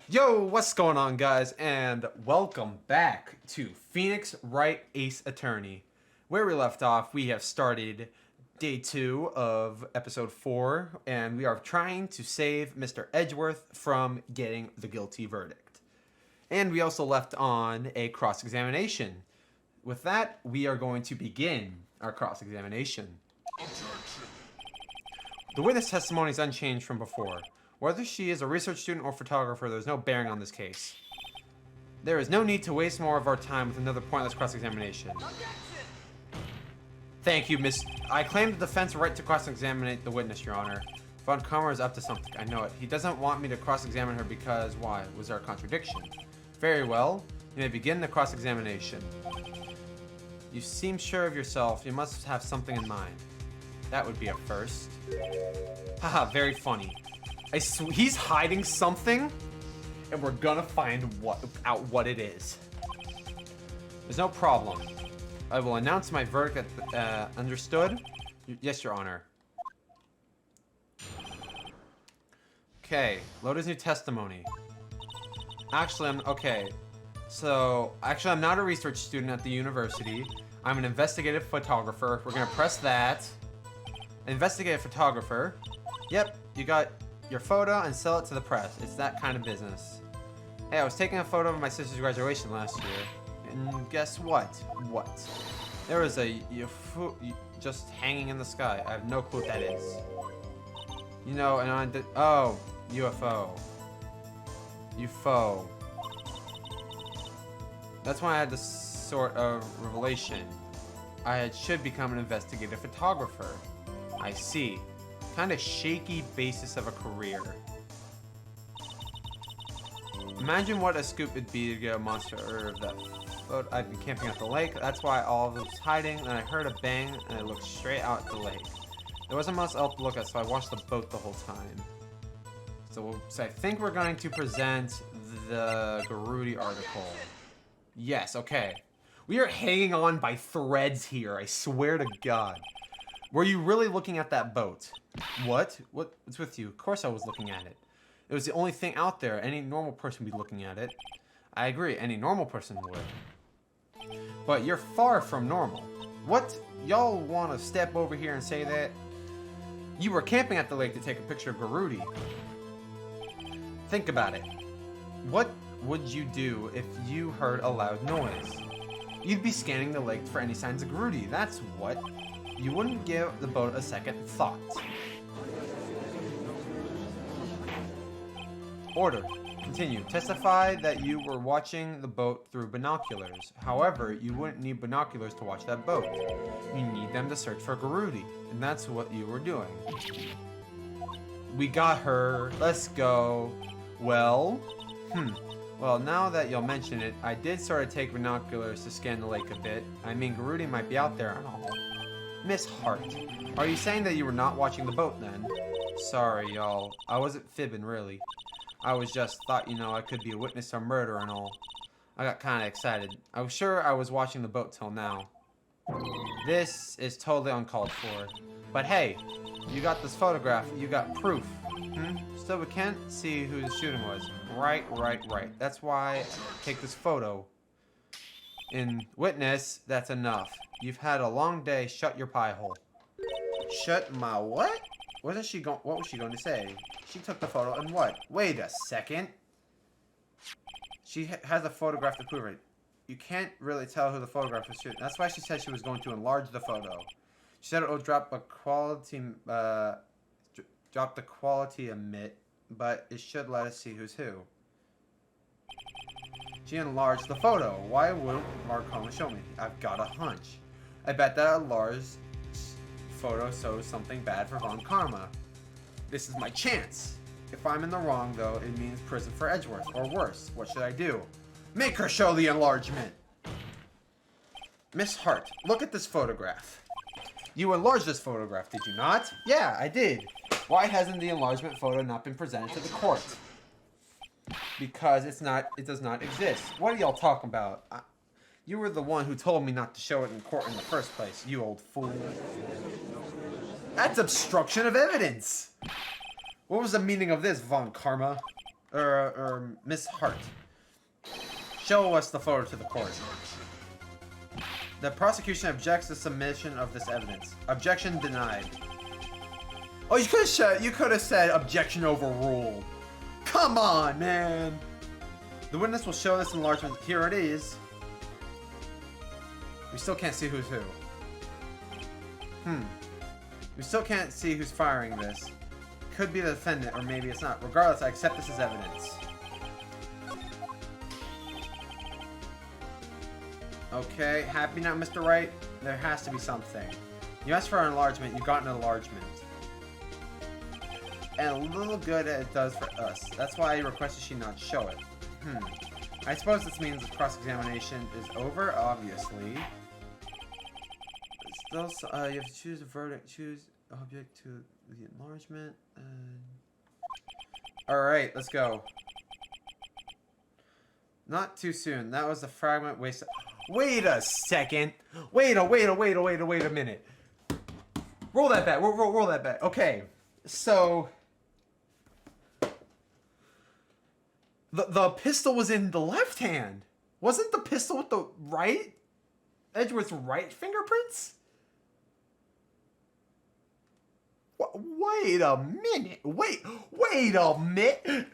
Yo, what's going on, guys? And welcome back to Phoenix Wright Ace Attorney. Where we left off, we have started day 2 of episode 4, and we are trying to save Mr. Edgeworth from getting the guilty verdict. And we also left on a cross-examination. With that, we are going to begin our cross-examination. The witness testimony is unchanged from before. Whether she is a research student or photographer, there is no bearing on this case. There is no need to waste more of our time with another pointless cross-examination. Thank you, Miss. I claim the defense right to cross-examine the witness, Your Honor. Von Karmer is up to something. I know it. He doesn't want me to cross-examine her because, why? Was there a contradiction? Very well. You may begin the cross-examination. You seem sure of yourself. You must have something in mind. That would be a first. Haha, very funny. He's hiding something, and we're gonna find out what it is. There's no problem. I will announce my verdict understood? Yes, Your Honor. Okay, load his new testimony. Actually, I'm not a research student at the university. I'm an investigative photographer. We're gonna press that. Investigative photographer. Yep, you got your photo and sell it to the press. It's that kind of business. Hey, I was taking a photo of my sister's graduation last year. And guess what? What? There was a UFO just hanging in the sky. I have no clue what that is. You know, and I did. Oh, UFO. UFO. That's when I had this sort of revelation. I should become an investigative photographer. I see. Kind of shaky basis of a career. Imagine what a scoop it'd be to get a monster of that photo. I've been camping at the lake. That's why all of it was hiding. And I heard a bang, and I looked straight out at the lake. There wasn't much else to look at, so I watched the boat the whole time. So I think we're going to present the Garudi article. Yes, okay. We are hanging on by threads here. I swear to God. Were you really looking at that boat? What? What's with you? Of course I was looking at it. It was the only thing out there. Any normal person would be looking at it. I agree, any normal person would. But you're far from normal. What? Y'all want to step over here and say that? You were camping at the lake to take a picture of Garudi. Think about it. What would you do if you heard a loud noise? You'd be scanning the lake for any signs of Garudi. That's what. You wouldn't give the boat a second thought. Order. Continue. Testify that you were watching the boat through binoculars. However, you wouldn't need binoculars to watch that boat. You need them to search for Garudi, and that's what you were doing. We got her. Let's go. Well? Well, now that you'll mention it, I did sort of take binoculars to scan the lake a bit. I mean, Garudi might be out there and all. Miss Hart, are you saying that you were not watching the boat then? Sorry, y'all. I wasn't fibbing, really. I was just thought, I could be a witness to a murder and all. I got kind of excited. I was sure I was watching the boat till now. This is totally uncalled for. But hey, you got this photograph. You got proof. Still, we can't see who the shooting was. Right. That's why I take this photo. In witness, that's enough. You've had a long day. Shut your pie hole. Shut my what? What was she going to say? She took the photo and what? Wait a second. She has a photograph to prove it. You can't really tell who the photograph was shooting. That's why she said she was going to enlarge the photo. She said it will drop the quality a bit, but it should let us see who's who. She enlarged the photo. Why wouldn't Mark Karma show me? I've got a hunch. I bet that enlarged photo shows something bad for Von Karma. This is my chance. If I'm in the wrong, though, it means prison for Edgeworth, or worse. What should I do? Make her show the enlargement! Miss Hart, look at this photograph. You enlarged this photograph, did you not? Yeah, I did. Why hasn't the enlargement photo not been presented to the court? Because it does not exist. What are y'all talking about? You were the one who told me not to show it in court in the first place, you old fool. That's obstruction of evidence! What was the meaning of this, Von Karma? or Miss Hart, show us the photo to the court. The prosecution objects to submission of this evidence. Objection denied. Oh, you could have said objection overruled. Come on, man. The witness will show this enlargement. Here it is. We still can't see who's who. We still can't see who's firing this. Could be the defendant, or maybe it's not. Regardless, I accept this as evidence. Okay, happy now, Mr. Wright? There has to be something. You asked for an enlargement, you got an enlargement. And a little good it does for us. That's why I requested she not show it. I suppose this means the cross-examination is over, obviously. Still, you have to choose a verdict, choose object to the enlargement. Alright, let's go. Not too soon. That was a fragment waste. Wait a second. Wait a minute. Roll that back. Roll that back. Okay. So the pistol was in the left hand. Wasn't the pistol with the right? Edgeworth's right fingerprints? Wait a minute. Wait a minute.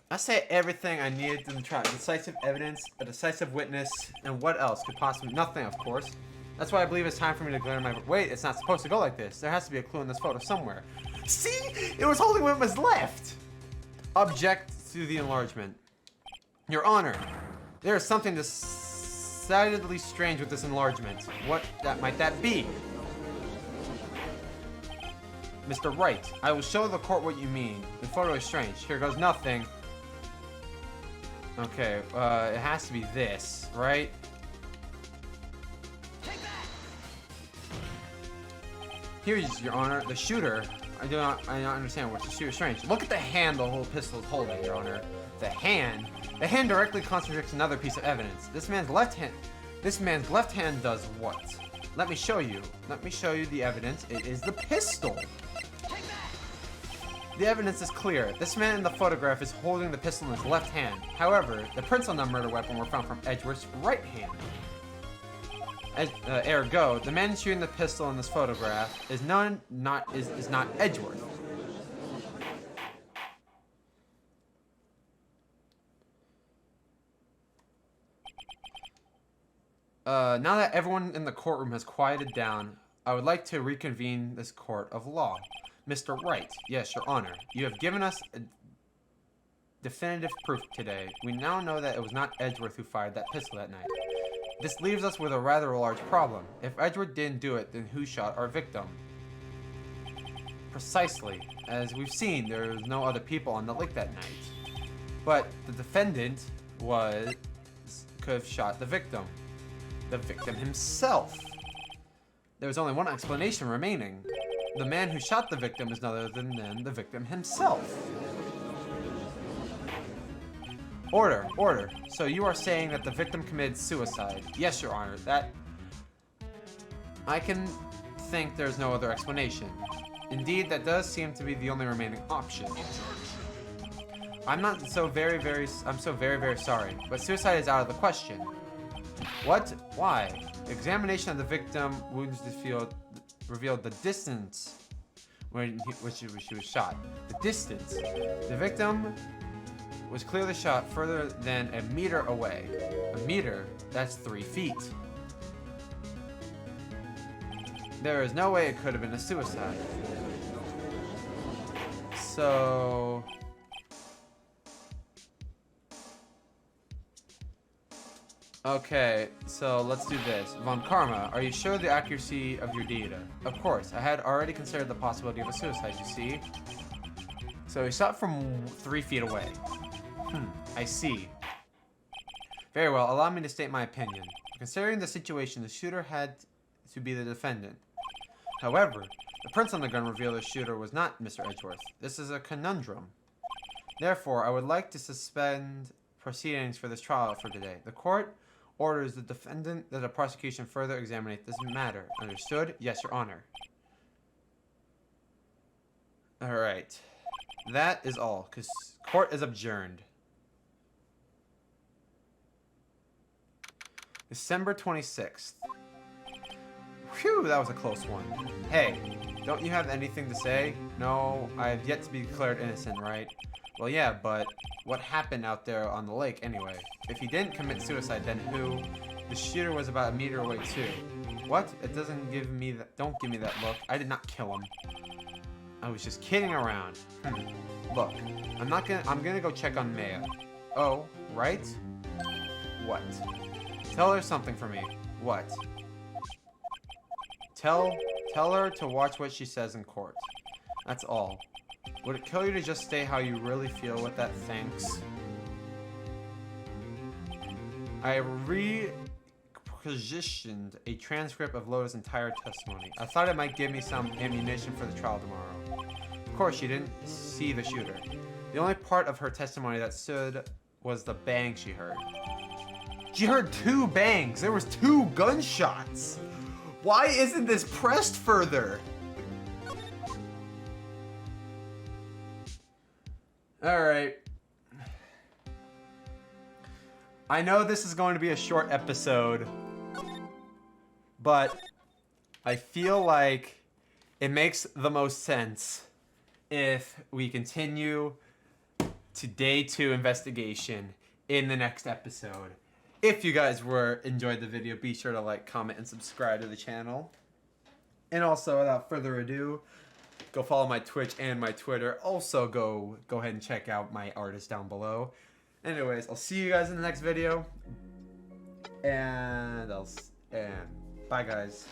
I say everything I needed to try. Decisive evidence, a decisive witness, and what else could possibly... Nothing, of course. That's why I believe it's time for me to glare my... Wait, it's not supposed to go like this. There has to be a clue in this photo somewhere. See? It was holding what was left. Object to the enlargement. Your Honor, there is something decidedly strange with this enlargement. What might that be? Mr. Wright, I will show the court what you mean. The photo is strange. Here goes nothing. Okay, it has to be this, right? Here is, Your Honor, the shooter. I do not understand what the shooter is strange. Look at the hand the whole pistol is holding, Your Honor. The hand directly contradicts another piece of evidence. This man's left hand does what? Let me show you. Let me show you the evidence. It is the pistol. The evidence is clear. This man in the photograph is holding the pistol in his left hand. However, the prints on the murder weapon were found from Edgeworth's right hand. Ergo, the man shooting the pistol in this photograph is not Edgeworth. Now that everyone in the courtroom has quieted down, I would like to reconvene this court of law. Mr. Wright, yes, Your Honor, you have given us definitive proof today. We now know that it was not Edgeworth who fired that pistol that night. This leaves us with a rather large problem. If Edgeworth didn't do it, then who shot our victim? Precisely. As we've seen, there was no other people on the lake that night. But the defendant could have shot the victim. The victim himself. There was only one explanation remaining. The man who shot the victim is none other than the victim himself. Order, order. So you are saying that the victim committed suicide? Yes, Your Honor. I can think there's no other explanation. Indeed, that does seem to be the only remaining option. I'm so very sorry, but suicide is out of the question. What? Why? Examination of the victim wounds revealed the distance which she was shot. The distance. The victim was clearly shot further than a meter away. A meter? That's 3 feet. There is no way it could have been a suicide. So... Okay, so let's do this. Von Karma, are you sure of the accuracy of your data? Of course, I had already considered the possibility of a suicide, you see. So he shot from 3 feet away. I see. Very well, allow me to state my opinion. Considering the situation, the shooter had to be the defendant. However, the prints on the gun reveal the shooter was not Mr. Edgeworth. This is a conundrum. Therefore, I would like to suspend proceedings for this trial for today. The court orders the defendant that the prosecution further examine this matter. Understood? Yes, Your Honor. Alright. That is all, because court is adjourned. December 26th. Phew, that was a close one. Hey, don't you have anything to say? No, I have yet to be declared innocent, right? Well, yeah, but what happened out there on the lake anyway? If he didn't commit suicide, then who? The shooter was about a meter away too. What? It doesn't give me that. Don't give me that look. I did not kill him. I was just kidding around. Look, I'm gonna go check on Maya. Oh, right? What? Tell her something for me. What? Tell her to watch what she says in court. That's all. Would it kill you to just say how you really feel with that? Thanks. I requisitioned a transcript of Loda's entire testimony. I thought it might give me some ammunition for the trial tomorrow. Of course, she didn't see the shooter. The only part of her testimony that stood was the bang she heard. She heard 2 bangs. There was 2 gunshots. Why isn't this pressed further? Alright. I know this is going to be a short episode, but I feel like it makes the most sense if we continue to day 2 investigation in the next episode. If you guys enjoyed the video, be sure to like, comment, and subscribe to the channel. And also, without further ado, go follow my Twitch and my Twitter. Also, go ahead and check out my artist down below. Anyways, I'll see you guys in the next video. And bye, guys.